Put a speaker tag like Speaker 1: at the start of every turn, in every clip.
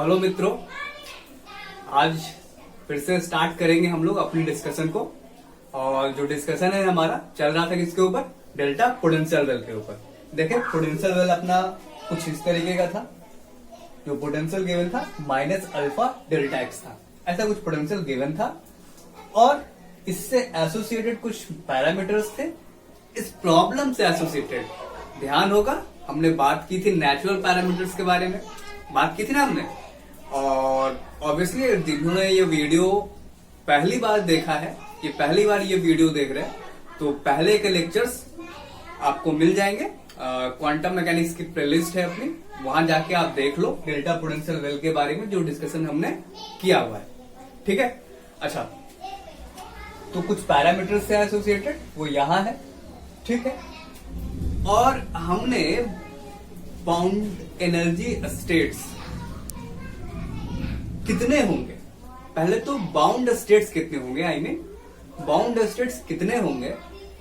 Speaker 1: Hello मित्रों, आज फिर से स्टार्ट करेंगे हम लोग अपनी डिस्कशन को। और जो डिस्कशन है हमारा चल रहा था किसके ऊपर? डेल्टा पोटेंशियल वेल के ऊपर। देखिए पोटेंशियल वेल अपना कुछ इस तरीके का था। जो पोटेंशियल गिवन था माइनस अल्फा डेल्टा एक्स था, ऐसा कुछ पोटेंशियल गिवन था और इससे एसोसिएटेड कुछ पैरामीटर्स थे। इस प्रॉब्लम से एसोसिएटेड ध्यान होगा हमने बात की थी नेचुरल पैरामीटर्स के बारे में, बात की थी ना हमने। और ऑब्वियसली जिन्होंने ये वीडियो पहली बार देखा है, ये पहली बार ये वीडियो देख रहे हैं, तो पहले के लेक्चर्स आपको मिल जाएंगे। क्वांटम मैकेनिक्स की प्लेलिस्ट है अपनी, वहां जाके आप देख लो डेल्टा पोटेंशियल वेल के बारे में जो डिस्कशन हमने किया हुआ है। ठीक है, अच्छा तो कुछ पैरामीटर्स से एसोसिएटेड वो यहां है। ठीक है, और हमने बाउंड एनर्जी स्टेट्स कितने होंगे, पहले तो बाउंड स्टेट्स कितने होंगे, आई मीन बाउंड स्टेट्स कितने होंगे,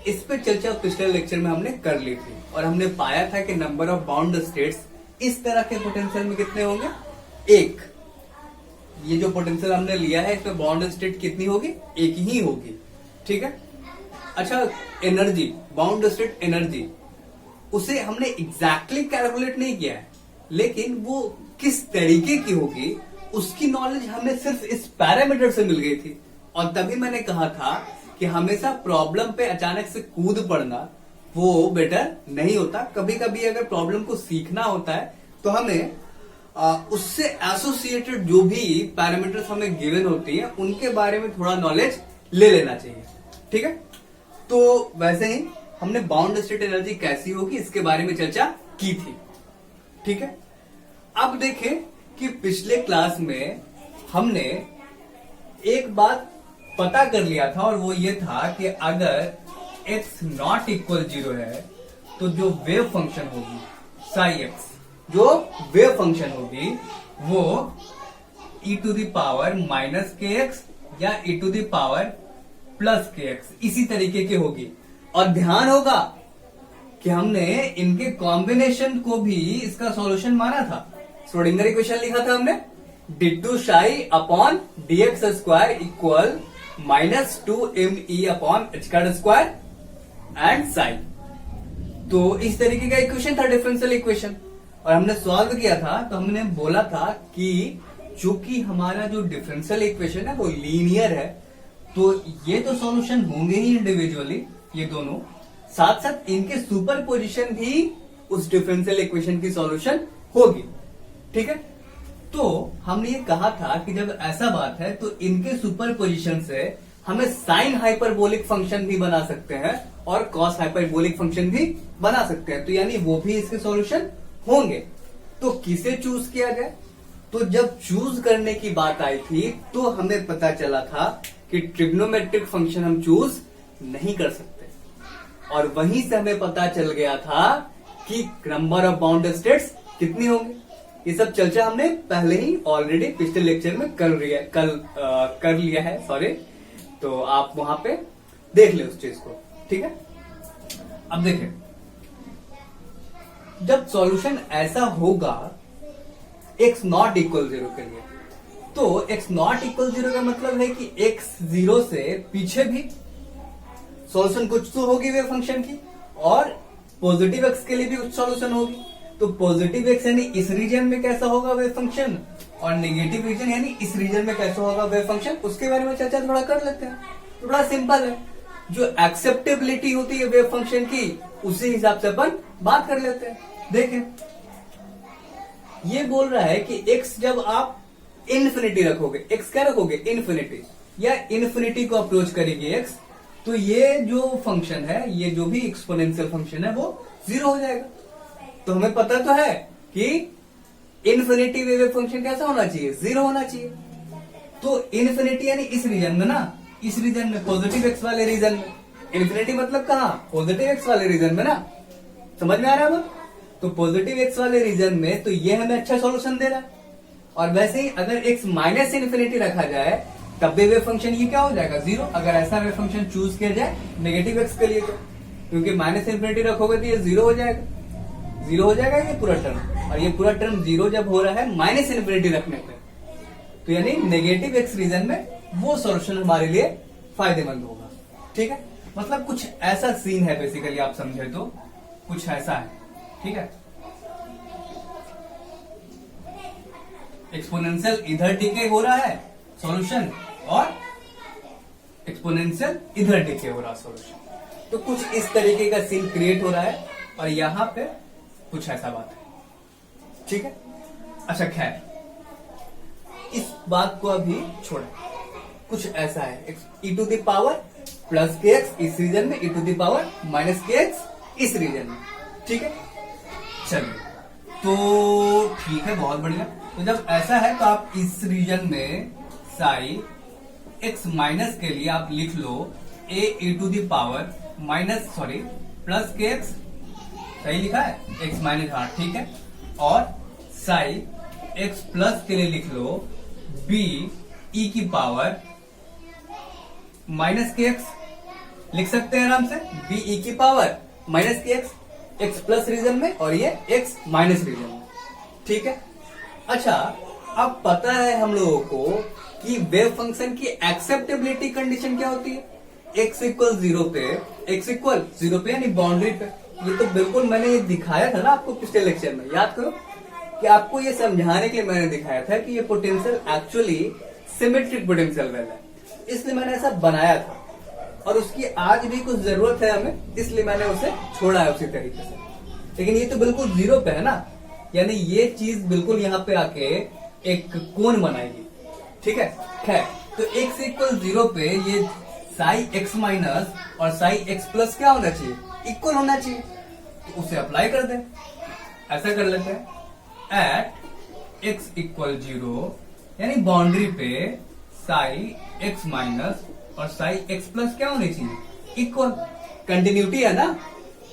Speaker 1: इस पे चर्चा पिछले लेक्चर में हमने कर ली थी। और हमने पाया था कि नंबर ऑफ बाउंड स्टेट्स इस तरह के पोटेंशियल में कितने होंगे, एक। ये जो पोटेंशियल हमने लिया है इसमें बाउंड स्टेट कितनी होगी, एक ही होगी। ठीक है, अच्छा एनर्जी, बाउंड स्टेट एनर्जी, उसे हमने एग्जैक्टली कैलकुलेट नहीं किया है, लेकिन वो किस तरीके की होगी उसकी नॉलेज हमें सिर्फ इस पैरामीटर से मिल गई थी। और तभी मैंने कहा था कि हमेशा प्रॉब्लम पे अचानक से कूद पड़ना वो बेटर नहीं होता। कभी कभी अगर प्रॉब्लम को सीखना होता है तो हमें उससे एसोसिएटेड जो भी पैरामीटर्स हमें गिवन होती है उनके बारे में थोड़ा नॉलेज ले लेना चाहिए। ठीक है, तो वैसे ही हमने बाउंड स्टेट एनर्जी कैसी होगी इसके बारे में चर्चा की थी। ठीक है, अब देखें कि पिछले क्लास में हमने एक बात पता कर लिया था और वो ये था कि अगर x नॉट इक्वल 0 है तो जो वेव फंक्शन होगी साई x, जो वेव फंक्शन होगी वो e to the power minus k x या e to the power plus k x इसी तरीके की होगी। और ध्यान होगा कि हमने इनके कॉम्बिनेशन को भी इसका सॉल्यूशन माना था। श्रोडिंगर इक्वेशन लिखा था हमने, d2 psi upon dx square equal minus 2me upon h square and Sai. तो इस तरीके का इक्वेशन था डिफरेंशियल इक्वेशन और हमने सॉल्व किया था। तो हमने बोला था कि चूंकि हमारा जो डिफरेंशियल इक्वेशन है वो लीनियर है तो ये तो सॉल्यूशन होंगे ही इंडिविजुअली ये दोनों, साथ साथ इनके सुपर पोजिशन भी उस डिफरेंशियल इक्वेशन की सॉल्यूशन होगी। ठीक है, तो हमने ये कहा था कि जब ऐसा बात है तो इनके सुपर पोजिशन से हमें साइन हाइपरबोलिक फंक्शन भी बना सकते हैं और कॉस हाइपरबोलिक फंक्शन भी बना सकते हैं, तो यानी वो भी इसके सॉल्यूशन होंगे। तो किसे चूज किया जाए, तो जब चूज करने की बात आई थी तो हमें पता चला था कि ट्रिग्नोमेट्रिक फंक्शन हम चूज नहीं कर सकते और वहीं से हमें पता चल गया था कि नंबर ऑफ बाउंड स्टेट्स कितनी होंगी। ये सब चर्चा हमने पहले ही ऑलरेडी पिछले लेक्चर में कर लिया है, सॉरी, तो आप वहां पे देख ले उस चीज को। ठीक है, अब देखें जब सॉल्यूशन ऐसा होगा x नॉट इक्वल 0 के लिए, तो x नॉट इक्वल 0 का मतलब है कि x 0 से पीछे भी सॉल्यूशन कुछ तो होगी वेव फंक्शन की और पॉजिटिव x के लिए भी कुछ सॉल्यूशन होगी। तो पॉजिटिव x यानी इस रीजन में कैसा होगा वेव फंक्शन और नेगेटिव रीजन यानी इस रीजन में कैसा होगा वेव फंक्शन, उसके बारे में चर्चा थोड़ा कर लेते हैं। थोड़ा सिंपल है, जो एक्सेप्टेबिलिटी होती है वेव फंक्शन की उसी हिसाब से अपन बात कर लेते हैं। देखें ये बोल रहा है कि x जब आप इन्फिनिटी रखोगे, x क्या रखोगे, इन्फिनिटी, या इन्फिनिटी को अप्रोच करेगी x, तो ये जो फंक्शन है, ये जो भी एक्सपोनेंशियल फंक्शन है वो 0 हो जाएगा। तो हमें पता तो है कि इन्फिनिटी वेव फंक्शन कैसा होना चाहिए, 0 होना चाहिए। तो इन्फिनिटी यानी इस रीजन में ना, इस रीजन में पॉजिटिव एक्स वाले रीजन में, इन्फिनिटी मतलब कहाँ, पॉजिटिव एक्स वाले रीजन में ना, समझ में आ रहा है अब? तो पॉजिटिव एक्स वाले रीजन में तो ये हमें अच्छा सॉल्यूशन दे रहा है। और वैसे ही अगर x माइनस इन्फिनिटी रखा जाए तब भी वेव फंक्शन ये क्या हो जाएगा, 0। अगर ऐसा वेव फंक्शन चूज किया जाए नेगेटिव x के लिए तो, क्योंकि माइनस इन्फिनिटी रखोगे तो ये 0 हो जाएगा। जीरो हो जाएगा ये पूरा टर्म, और ये पूरा टर्म जीरो जब हो रहा है माइनस इन्फिनिटी रखने पे, तो यानी नेगेटिव एक्स रीजन में वो सॉल्यूशन हमारे लिए फायदेमंद होगा। ठीक है, मतलब कुछ ऐसा सीन है बेसिकली, आप समझे तो कुछ ऐसा है। ठीक है, एक्सपोनेंशियल इधर डिके हो रहा है सॉल्यूशन, और एक्सपोनेंशियल इधर डिके हो रहा है सॉल्यूशन, तो कुछ इस तरीके का सीन क्रिएट हो रहा है, और यहां पे कुछ ऐसा बात है। ठीक है, अच्छा खैर इस बात को अभी छोड़े, कुछ ऐसा है e to the power plus k x इस रीजन में, e to the power minus k x इस रीजन में। ठीक है, चलिए तो ठीक है, बहुत बढ़िया। तो जब ऐसा है तो आप इस रीजन में साई एक्स माइनस के लिए आप लिख लो a to the power minus sorry plus k x, सही लिखा है, एक्स माइनस, हाँ ठीक है, और साई एक्स प्लस के लिए लिख लो बी ई की पावर माइनस के एक्स, लिख सकते हैं आराम से, बी ई की power minus k x, x plus reason में और ये एक्स माइनस रीजन में। ठीक है, अच्छा अब पता है हम लोगों को कि वेव फंक्शन की एक्सेप्टेबिलिटी कंडीशन क्या होती है, एक्स इक्वल जीरो पे, एक्स इक्वल जीरो पे यानी बाउंड्री पे। ये तो बिल्कुल मैंने ये दिखाया था ना आपको पिछले लेक्चर में, याद करो कि आपको ये समझाने के लिए मैंने दिखाया था कि ये potential actually symmetric potential wave है, इसलिए मैंने ऐसा बनाया था, और उसकी आज भी कुछ जरूरत है हमें, इसलिए मैंने उसे छोड़ा है उसी तरीके से। लेकिन ये तो बिल्कुल जीरो पे है ना, यानी ये चीज बिल्कुल यहाँ पे आके एक कोण बनाएगी। ठीक है, खैर तो एक्स इक्वल जीरो पे ये साई एक्स माइनस और साई एक्स प्लस क्या होना चाहिए, इक्वल होना चाहिए, तो उसे अप्लाई कर दे, ऐसा कर लेते हैं, एट एक्स इक्वल जीरो यानी बाउंड्री पे साई एक्स माइनस और साई एक्स प्लस क्या होने चाहिए, इक्वल। कंटिन्यूटी है ना,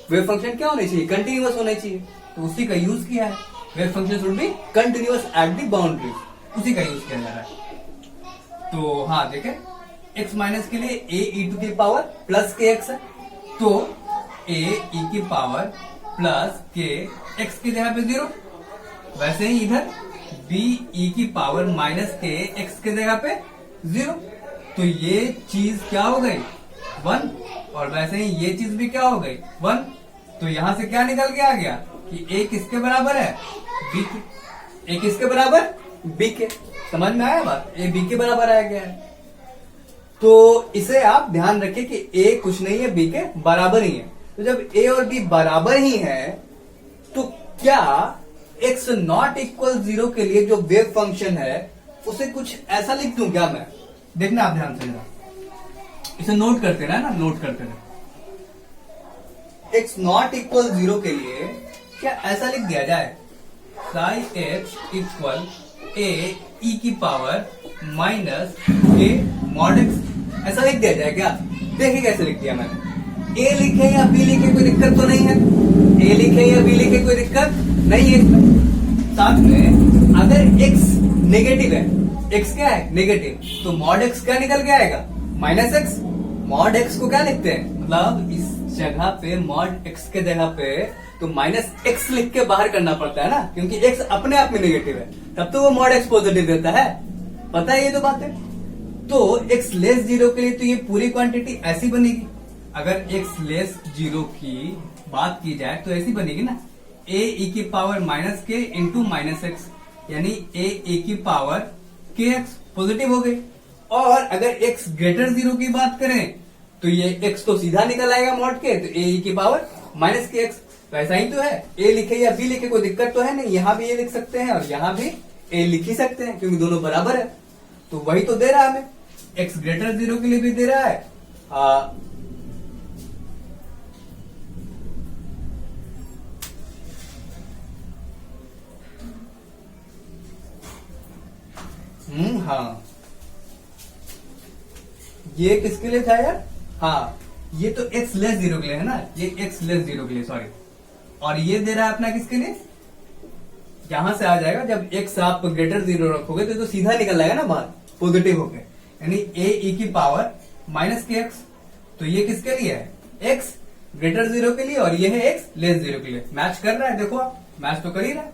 Speaker 1: वेव फंक्शन क्या होने चाहिए, कंटिन्यूअस होने चाहिए, तो उसी का यूज किया है, wave function should be continuous at the boundary, उसी का यूज किया जा रहा है। तो हाँ देखें, x माइनस के लिए ए ई टू की पावर प्लस के एक्स है, तो ए ई की पावर प्लस के एक्स की जगह पे जीरो, वैसे ही इधर बी ई की पावर माइनस के एक्स की जगह पे जीरो, तो ये चीज क्या हो गई, वन, और वैसे ही ये चीज भी क्या हो गई, वन। तो यहां से क्या निकल के आ गया कि ए किसके बराबर है, बी के, ए किसके बराबर, बी के। समझ में आया बात, ए बी के बराबर आ गया है। तो इसे आप ध्यान रखिए कि ए कुछ नहीं है, बी के बराबर ही है। तो जब ए और बी बराबर ही है, तो क्या एक्स नॉट इक्वल जीरो के लिए जो वेव फंक्शन है उसे कुछ ऐसा लिख दूं क्या मैं, देखना आप ध्यान से, इसे नोट करते रहना, नोट करते रहना। एक्स नॉट इक्वल जीरो के लिए क्या ऐसा लिख दिया जाए, साई एक्स इक्वल ए ई की power minus A mod x, ऐसा लिख दिया जाए क्या, देखिए कैसे लिख दिया मैंने, ए लिखे या बी लिखे कोई दिक्कत तो नहीं है, ए लिखे या बी लिखे कोई दिक्कत नहीं है इसमें। साथ में अगर एक्स नेगेटिव है, एक्स क्या है नेगेटिव, तो मॉड एक्स क्या निकल के आएगा, माइनस एक्स। मॉड एक्स को क्या लिखते हैं, मतलब इस जगह पे मॉड एक्स के जगह पे तो माइनस एक्स लिख के बाहर करना पड़ता है ना, क्योंकि एक्स अपने आप में नेगेटिव है, तब तो वो मॉड एक्स पॉजिटिव देता है, पता है ये तो बात है। तो एक्स लेस जीरो के लिए तो ये पूरी क्वांटिटी ऐसी बनेगी, अगर एक्स लेस जीरो की बात की जाए तो ऐसी बनेगी ना, ए ई की पावर माइनस के इंटू माइनस एक्स, यानी ए ई की पावर के एक्स पॉजिटिव हो गई। और अगर एक्स ग्रेटर जीरो की बात करें तो ये एक्स तो सीधा निकल आएगा मॉड के, तो ए ई की पावर माइनस के एक्स, वैसा ही तो है, ए लिखे या बी लिखे कोई दिक्कत तो है नहीं, यहां भी ए लिख सकते हैं और यहां भी ए लिख ही सकते हैं क्योंकि दोनों बराबर है। तो वही तो दे रहा है हमें, एक्स ग्रेटर जीरो के लिए भी दे रहा है, हाँ ये किसके लिए था यार, हाँ ये तो एक्स लेस जीरो के लिए है ना, ये एक्स लेस जीरो के लिए सॉरी, और ये दे रहा है अपना किसके लिए, यहां से आ जाएगा जब एक्स आप ग्रेटर जीरो रखोगे तो सीधा निकल जाएगा ना बाहर पॉजिटिव होके, यानी ए ई की पावर माइनस के एक्स, तो ये किसके लिए है, एक्स ग्रेटर 0 के लिए और ये है x लेस 0 के लिए। मैच कर रहा है, देखो आप मैच तो कर ही रहा है,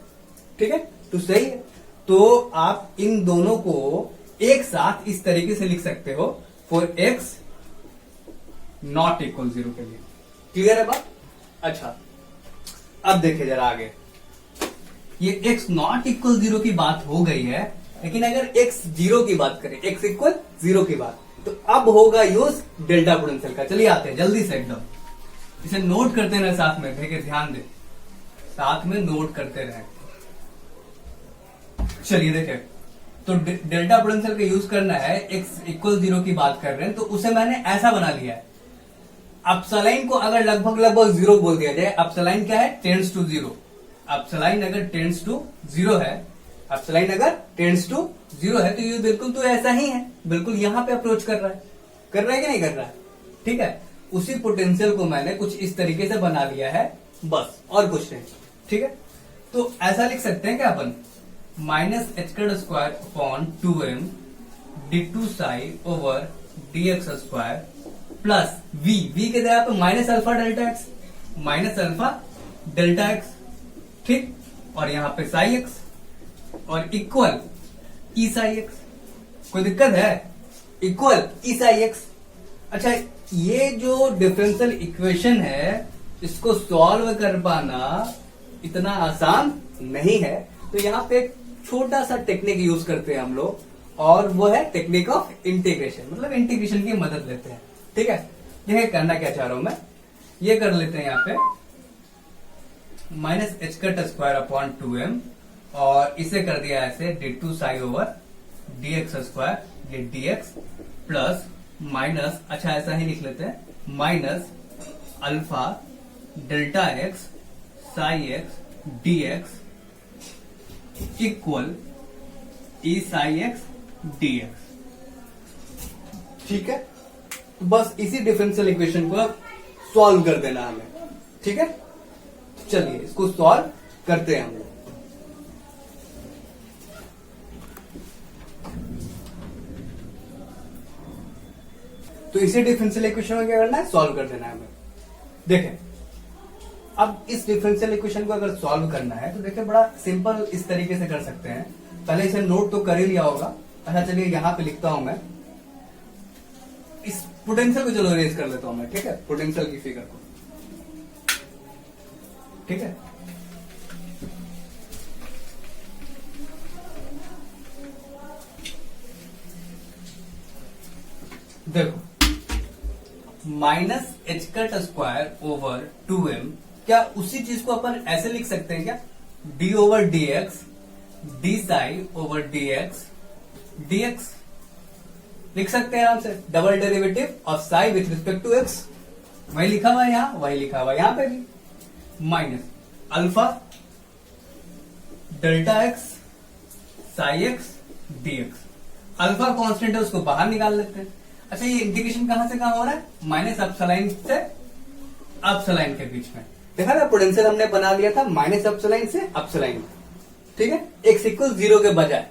Speaker 1: ठीक है, तो सही है। तो आप इन दोनों को एक साथ इस तरीके से लिख सकते हो, फॉर x नॉट इक्वल 0 के लिए। क्लियर है बात? अच्छा, अब देखिए जरा आगे, ये x नॉट इक्वल 0 की बात हो गई है, लेकिन अगर x 0 की बात करें, x इक्वल 0 की बात, तो अब होगा यूज डेल्टा पोटेंशियल का। चलिए आते हैं जल्दी से, एकदम इसे नोट करते रहे साथ में, देखिए ध्यान दे, साथ में नोट करते रहे। चलिए देखें, तो डेल्टा पोटेंशियल का यूज करना है, x इक्वल 0 की बात कर रहे हैं, तो उसे मैंने ऐसा बना लिया है। अपसलाइन को अगर लगभग 0 बोल दिया जाए, अपसलाइन क्या है, टेंड्स टू 0। अपसलाइन अगर टेंड्स टू 0 है, अपसलाइन अगर टेंड्स टू 0 है, तो ये बिल्कुल तो ऐसा ही है, बिल्कुल यहां पे अप्रोच कर रहा है कि नहीं कर रहा है, ठीक है। उसी पोटेंशियल को मैंने कुछ इस तरीके से बना लिया है, बस और कुछ नहीं, ठीक है। तो ऐसा लिख सकते हैं क्या अपन, minus h square upon 2m d2 psi over dx square plus v के जगह पे minus alpha delta x, minus alpha delta x, ठीक, और यहां पे साई एक्स और इक्वल ई साई एक्स। कोई दिक्कत है? Equal E psi x. अच्छा, ये जो डिफरेंशियल इक्वेशन है, इसको सॉल्व कर पाना इतना आसान नहीं है, तो यहां पे एक छोटा सा टेक्निक यूज करते हैं हम लोग, और वो है टेक्निक ऑफ इंटीग्रेशन, मतलब इंटीग्रेशन की मदद लेते हैं, ठीक है। देखिए करना क्या चाह रहा हूं मैं, ये कर लेते हैं यहां पे minus h square upon 2m, और इसे कर दिया ऐसे d2 psi over dx square, ये dx प्लस माइनस, अच्छा ऐसा ही लिख लेते हैं, minus alpha delta x psi x dx equal E psi x dx, ठीक है। तो बस इसी डिफरेंशियल इक्वेशन को सॉल्व कर देना हमें, ठीक है। तो चलिए इसको सॉल्व करते हैं हम लोग। तो इसी डिफरेंशियल इक्वेशन को क्या करना है, सॉल्व कर देना है हमें। देखें, अब इस डिफरेंशियल इक्वेशन को अगर सॉल्व करना है, तो देखिए बड़ा सिंपल इस तरीके से कर सकते हैं। पहले इसे नोट तो कर ही लिया होगा। अच्छा चलिए यहां पे लिखता हूं मैं, इस पोटेंशियल को चलो इरेज कर लेता हूं मैं, ठीक है, पोटेंशियल की फिगर को, ठीक है। देखो, minus H cut square over 2m, क्या उसी चीज को अपन ऐसे लिख सकते हैं क्या, d over d x d psi over d x लिख सकते हैं आराम से, double derivative of psi with respect to x, वही लिखा हुआ है यहां, वही लिखा हुआ है यहां पे भी, minus alpha delta x psi x d x. Alpha constant है, उसको बाहर निकाल लेते हैं। अच्छा, ये इंटीग्रेशन कहां से कहां हो रहा है, माइनस अपसलाइन से अपसलाइन के बीच में, देखा था पोटेंशियल हमने बना लिया था माइनस अपसलाइन से अपसलाइन, ठीक है, एक्स इक्वल 0 के बजाय,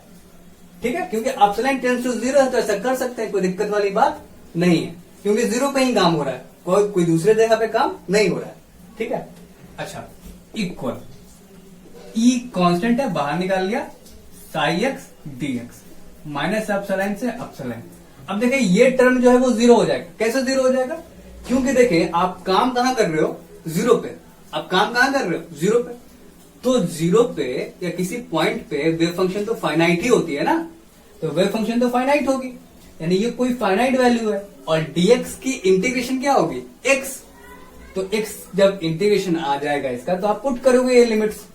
Speaker 1: ठीक है, क्योंकि अपसलाइन टेंड्स टू 0 है, तो ऐसा कर सकते हैं, कोई दिक्कत वाली बात नहीं है, क्योंकि 0 पे ही काम हो रहा है, कोई दूसरे जगह पे काम नहीं हो रहा है, ठीक है। अच्छा, इक्वल ई कांस्टेंट है, बाहर निकाल लिया, psi x d x, minus epsilon से अपसलाइन। अब देखिए ये टर्म जो है वो 0 हो जाएगा। कैसे 0 हो जाएगा, क्योंकि देखिए आप काम कहां कर रहे हो, 0 पे, आप काम कहां कर रहे हो, 0 पे, तो 0 पे या किसी पॉइंट पे वेव फंक्शन तो फाइनाइट ही होती है ना, तो वेव फंक्शन तो फाइनाइट होगी, यानी ये कोई फाइनाइट वैल्यू है, और dx की इंटीग्रेशन क्या होगी, x, तो x जब इंटीग्रेशन आ जाएगा इसका, तो आप पुट करोगे ये लिमिट्स,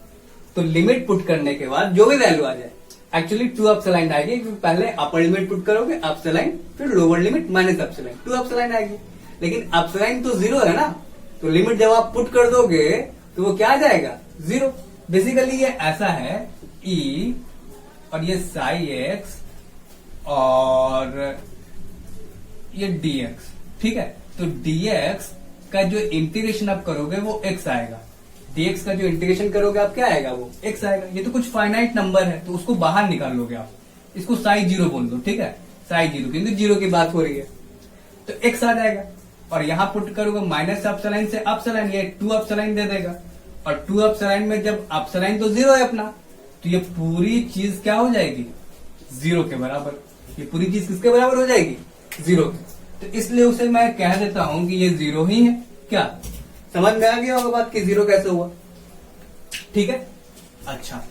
Speaker 1: तो लिमिट पुट करने के बाद जो भी वैल्यू आ जाए, एक्चुअली 2 अपसलाइन आएगी, क्योंकि पहले अपर लिमिट पुट करोगे अपसलाइन, फिर लोअर लिमिट माइनस अपसलाइन, 2 अपसलाइन आएगी, लेकिन अपसलाइन तो 0 है ना, तो लिमिट जब आप पुट कर दोगे तो वो क्या आ जाएगा, 0। बेसिकली ये ऐसा है, e और ये साई एक्स और ये dx, ठीक है, तो dx का जो इंटीग्रेशन आप करोगे वो x आएगा, dx का जो इंटीग्रेशन करोगे आप क्या आएगा, वो x आएगा। ये तो कुछ फाइनाइट नंबर है, तो उसको बाहर निकाल लोगे आप, इसको साई 0 बोल दो, ठीक है, साई 0, क्योंकि 0 की बात हो रही है, तो x आ जाएगा। और यहां पुट करोगे माइनस एप्सिलॉन से एप्सिलॉन, ये 2 एप्सिलॉन दे देगा। और 2 एप्सिलॉन में जब एप्सिलॉन तो 0 है अपना, तो ये पूरी चीज क्या हो जाएगी, 0 के बराबर। ये पूरी चीज किसके बराबर हो जाएगी, 0 के। तो इसलिए उसे मैं कह देता हूं कि ये 0 ही है। क्या समझ में आ गया होगा बात कि 0 कैसे हुआ, ठीक है। अच्छा,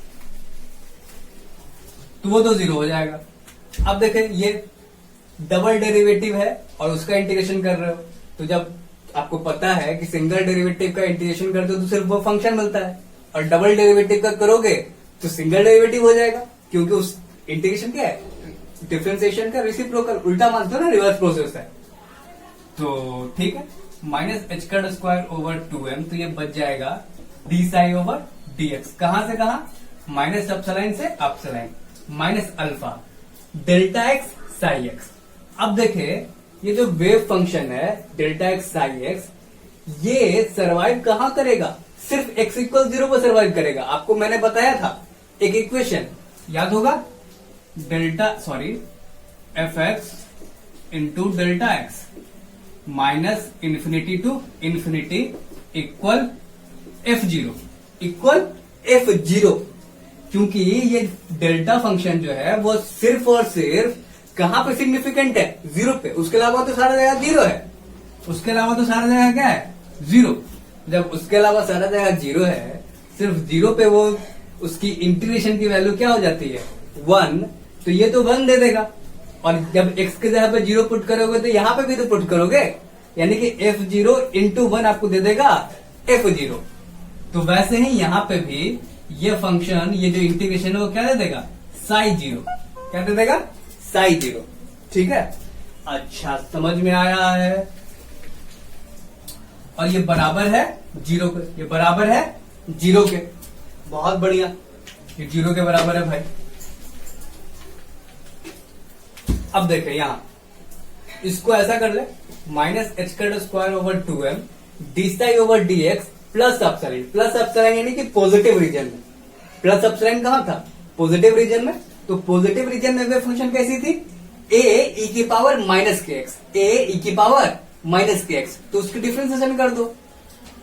Speaker 1: तो वो तो 0 हो जाएगा। अब देखें, ये डबल डेरिवेटिव है और उसका इंटीग्रेशन कर रहे हो, तो जब आपको पता है कि सिंगल डेरिवेटिव का इंटीग्रेशन करते हो तो सिर्फ वो फंक्शन मिलता है, और डबल डेरिवेटिव का करोगे तो सिंगल डेरिवेटिव हो जाएगा, क्योंकि उस इंटीग्रेशन क्या है, डिफरेंशिएशन का रेसिप्रोकल, उल्टा मानते हो ना, रिवर्स प्रोसेस है। तो ठीक है, माइनस एच का स्क्वायर ओवर 2m, तो ये बच जाएगा D psi over d x. कहां से कहां, माइनस एप्सिलॉन से epsilon, minus alpha delta x psi x. अब देखे, ये जो वेव फंक्शन है डेल्टा एक्स साई एक्स, ये सरवाइव कहां करेगा, सिर्फ x इक्वल 0 पर सरवाइव करेगा। आपको मैंने बताया था एक इक्वेशन, याद होगा, f x into delta x minus infinity to infinity equal f zero. क्योंकि ये डेल्टा फंक्शन जो है वो सिर्फ और सिर्फ कहां पे सिग्निफिकेंट है, 0 पे। उसके अलावा तो सारा जगह 0 है, उसके अलावा तो सारा जगह क्या है, 0। जब उसके अलावा सारा जगह 0 है, सिर्फ 0 पे वो उसकी इंटीग्रेशन की वैल्यू क्या हो जाती है, 1। तो ये तो 1 दे देगा, और जब x के जगह पे 0 पुट करोगे तो यहां पे भी तो पुट करोगे, यानी कि f0 इंटू 1 आपको दे देगा f0। तो वैसे ही यहां पे भी ये फंक्शन, ये जो इंटीग्रेशन है वो क्या दे देगा, साई 0। क्या दे देगा, साई 0। ठीक है, अच्छा समझ में आया है। और ये बराबर है 0 के, ये बराबर है 0 के, बहुत बढ़िया, ये 0 के बराबर है भाई। अब देखें यहां, इसको ऐसा कर ले, माइनस एच का square over 2m D psi over d x plus epsilon. Plus epsilon यानी कि पॉजिटिव रीजन में, प्लस एप्सिलॉन कहां था, पॉजिटिव रीजन में। तो पॉजिटिव रीजन में वेव फंक्शन कैसी थी, a e की power minus k x, a e की पावर माइनस के एक्स। तो उसकी डिफरेंशिएशन कर दो,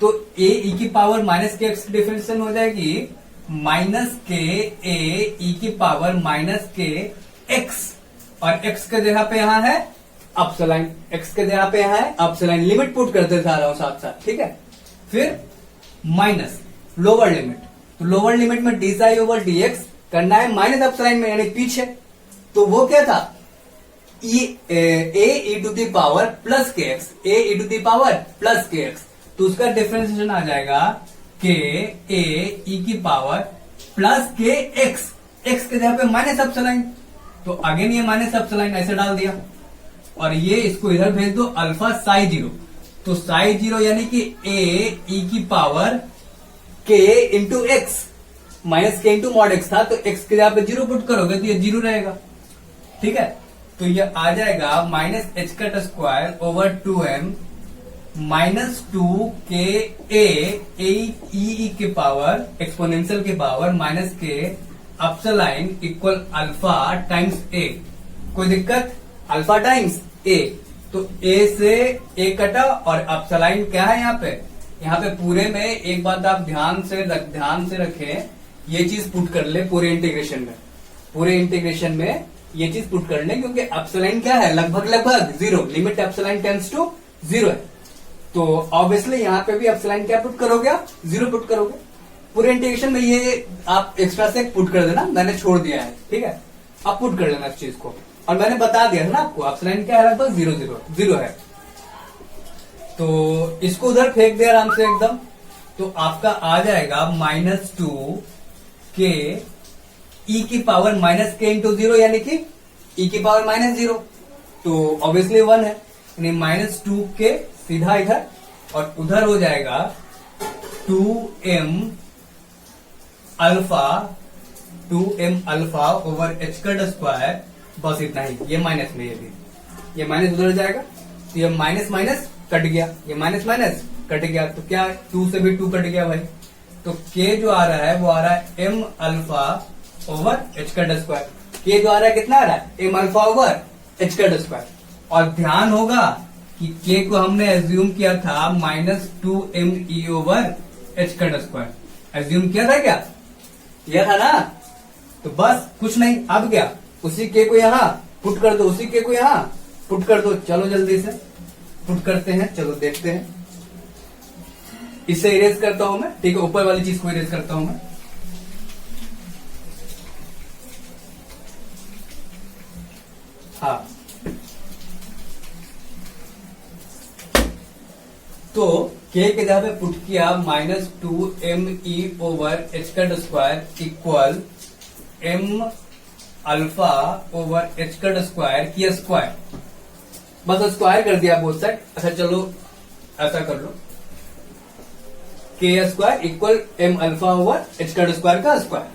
Speaker 1: तो a e की पावर माइनस के एक्स की डिफरेंशिएशन हो जाएगी माइनस के a e की पावर माइनस के एक्स, और x के जगह पे यहां है एप्सिलॉन, x के जगह पे यहां है एप्सिलॉन। लिमिट पुट करते जा रहा हूं साथ साथ, ठीक है। फिर माइनस लोअर लिमिट, तो लोअर लिमिट में D psi over d x करना है माइनस एप्सिलॉन में, यानी पीछे। तो वो क्या था, A E to the power plus k x, A E to the power plus k x. तो उसका डिफरेंशिएशन आ जाएगा के ए ई की power plus k x, x के जगह पे माइनस एप्सिलॉन, तो अगेन ये माइनस एप्सिलॉन ऐसे डाल दिया, और ये इसको इधर भेज दो अल्फा साई 0। तो साई 0 यानी कि ए ई की पावर के इंटू एक्स, माइनस के इंटू मॉड एक्स था, तो एक्स के जगह पे 0 पुट करोगे तो ये 0 रहेगा, ठीक है। तो ये आ जाएगा माइनस एच का स्क्वायर ओवर 2m माइनस 2 के ए के पावर एक्सपोनेंशियल के पावर माइनस के एप्सिलॉन इक्वल अल्फा टाइम्स ए। कोई दिक्कत, अल्फा टाइम्स ए, तो ए से ए कटा, और एप्सिलॉन क्या है यहाँ पे पूरे में एक बात आप ध्यान से रखें, ये चीज पुट कर ले पूरे इंटीग्रेशन में ये चीज पुट कर ले, क्योंकि एप्सिलॉन क्या है, लगभग 0, लिमिट एप्सिलॉन टेंड्स टू 0 है। तो ऑब्वियसली यहाँ पे भी एप्सिलॉन क्या पुट करोगे आप, 0 पुट करोगे। पूरे इंटीग्रेशन में ये आप एक्स्ट्रा से पुट कर देना, मैंने छोड़ दिया है, ठीक है। आप पुट कर लेना इस चीज को, और मैंने बता दिया था ना आपको, एप्सिलॉन क्या है, लगभग 0 है। तो इसको उधर फेंक दे आराम से एकदम, तो आपका आ जाएगा -2 के ई की पावर माइनस के इंटू 0, यानी कि ई की पावर -0, तो ऑब्वियसली 1 है, यानी -2 के सीधा इधर, और उधर हो जाएगा 2m अल्फा ओवर एच का स्क्वायर, बस इतना ही। ये माइनस में, ये माइनस उधर जाएगा, तो ये माइनस माइनस कट गया, ये माइनस माइनस कट गया, तो क्या 2 से भी 2 कट गया भाई। तो k जो आ रहा है वो आ रहा है m अल्फा ओवर एच का स्क्वायर। k जो आ रहा है कितना आ रहा है, m अल्फा ओवर एच का स्क्वायर। और ध्यान होगा कि के को हमने एज्यूम किया था -2me/h²। एज्यूम किया था क्या? किया था ना? तो बस कुछ नहीं, अब क्या, उसी के को यहां पुट कर दो, उसी के को यहां पुट कर दो। चलो जल्दी से पुट करते हैं, चलो देखते हैं। इसे इरेज करता हूं मैं, ठीक है, ऊपर वाली चीज को इरेज करता हूं मैं। हाँ, तो के के जगह पे पुट किया -2me/h² इक्वल m∝/h² की स्क्वायर, बस स्क्वायर कर दिया बोथ साइड। अच्छा चलो ऐसा कर लो, k² इक्वल m∝/h² का स्क्वायर,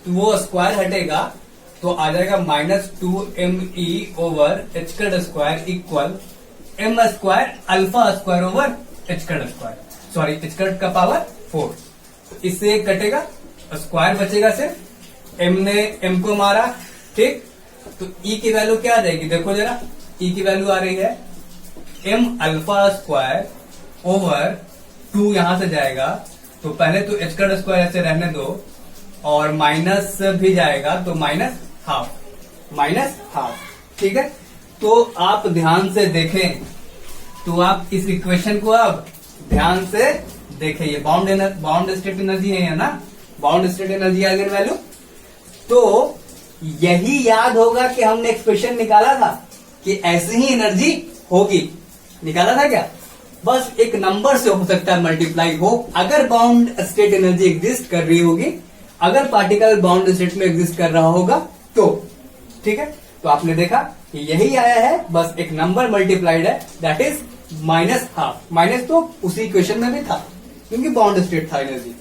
Speaker 1: तो वो स्क्वायर हटेगा तो आ जाएगा -2me/h² equal m²α²/h²। Sorry, h² का पावर 4, तो इससे एक कटेगा, स्क्वायर बचेगा सिर्फ, m ने m को मारा, ठीक। तो e की वैल्यू क्या आ जाएगी, देखो जरा, e की वैल्यू आ रही है m∝²/2, यहां से जाएगा तो पहले तो h² ऐसे रहने दो, और माइनस भी जाएगा तो -½ ठीक है। तो आप ध्यान से देखें, तो आप इस इक्वेशन को अब ध्यान से देखें, ये बाउंड स्टेट एनर्जी है ना, bound state energy eigen value. तो यही याद होगा कि हमने एक्सप्रेशन निकाला था कि ऐसी ही एनर्जी होगी, निकाला था क्या? बस एक नंबर से हो सकता है मल्टीप्लाई हो, अगर बाउंड स्टेट एनर्जी एग्जिस्ट कर रही होगी, अगर पार्टिकल बाउंड स्टेट में एग्जिस्ट कर रहा होगा तो, ठीक है। तो आपने देखा कि यही आया है, बस एक नंबर मल्टीप्लाइड है, दैट इज -½ माइनस तो उसी इक्वेशन में भी था क्योंकि बाउंड स्टेट था एनर्जी,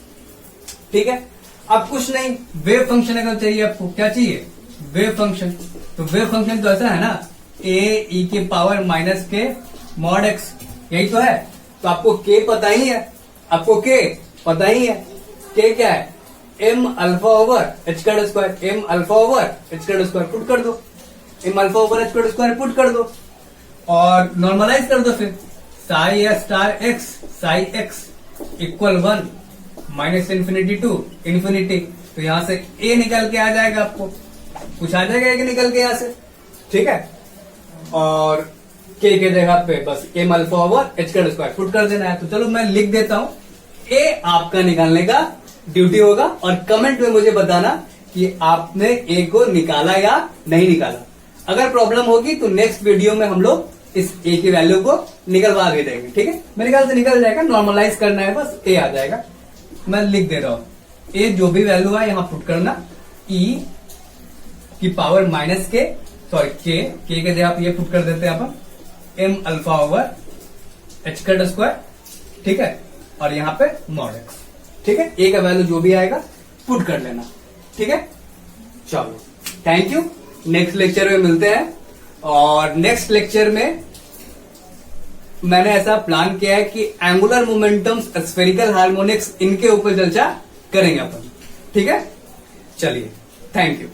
Speaker 1: ठीक है। अब कुछ नहीं, वेव फंक्शन अगर चाहिए आपको, क्या चाहिए? Wave function. तो वेव फंक्शन तो ऐसा है ना, a⁻k mod x, यही तो है। तो आपको k पता ही है, आपको k पता ही है, k क्या है? m∝/h², m∝/h² पुट कर दो, m∝/h² पुट कर दो और नॉर्मलाइज कर दो फिर, ψ*x इक्वल 1 -∞ to ∞। तो यहां से a निकल के आ जाएगा, आपको कुछ आ जाएगा एक निकल के यहां से, ठीक है। और k के जगह पे बस m∝/h² पुट कर देना है। तो चलो मैं लिख देता हूं, a आपका निकालने का ड्यूटी होगा, और कमेंट में मुझे बताना कि आपने a को निकाला या नहीं निकाला। अगर प्रॉब्लम होगी तो नेक्स्ट वीडियो में हम लोग इस a की वैल्यू को निकलवा के देंगे, ठीक है। मेरे ख्याल से निकल जाएगा, नॉर्मलाइज करना है बस, a आ जाएगा। मैं लिख दे रहा हूं, a जो भी वैल्यू है यहां पुट करना, e की पावर -k, सॉरी k के जगह आप ये पुट कर देते हैं अपन m∝/h², ठीक है, और यहां पे mod x, ठीक है। a का वैल्यू जो भी आएगा पुट कर लेना, ठीक है। चलो थैंक यू, नेक्स्ट लेक्चर में मिलते हैं। और नेक्स्ट लेक्चर में मैंने ऐसा प्लान किया है कि एंगुलर मोमेंटम्स, स्फेरिकल हार्मोनिक्स, इनके ऊपर चर्चा करेंगे अपन, ठीक है। चलिए, थैंक यू।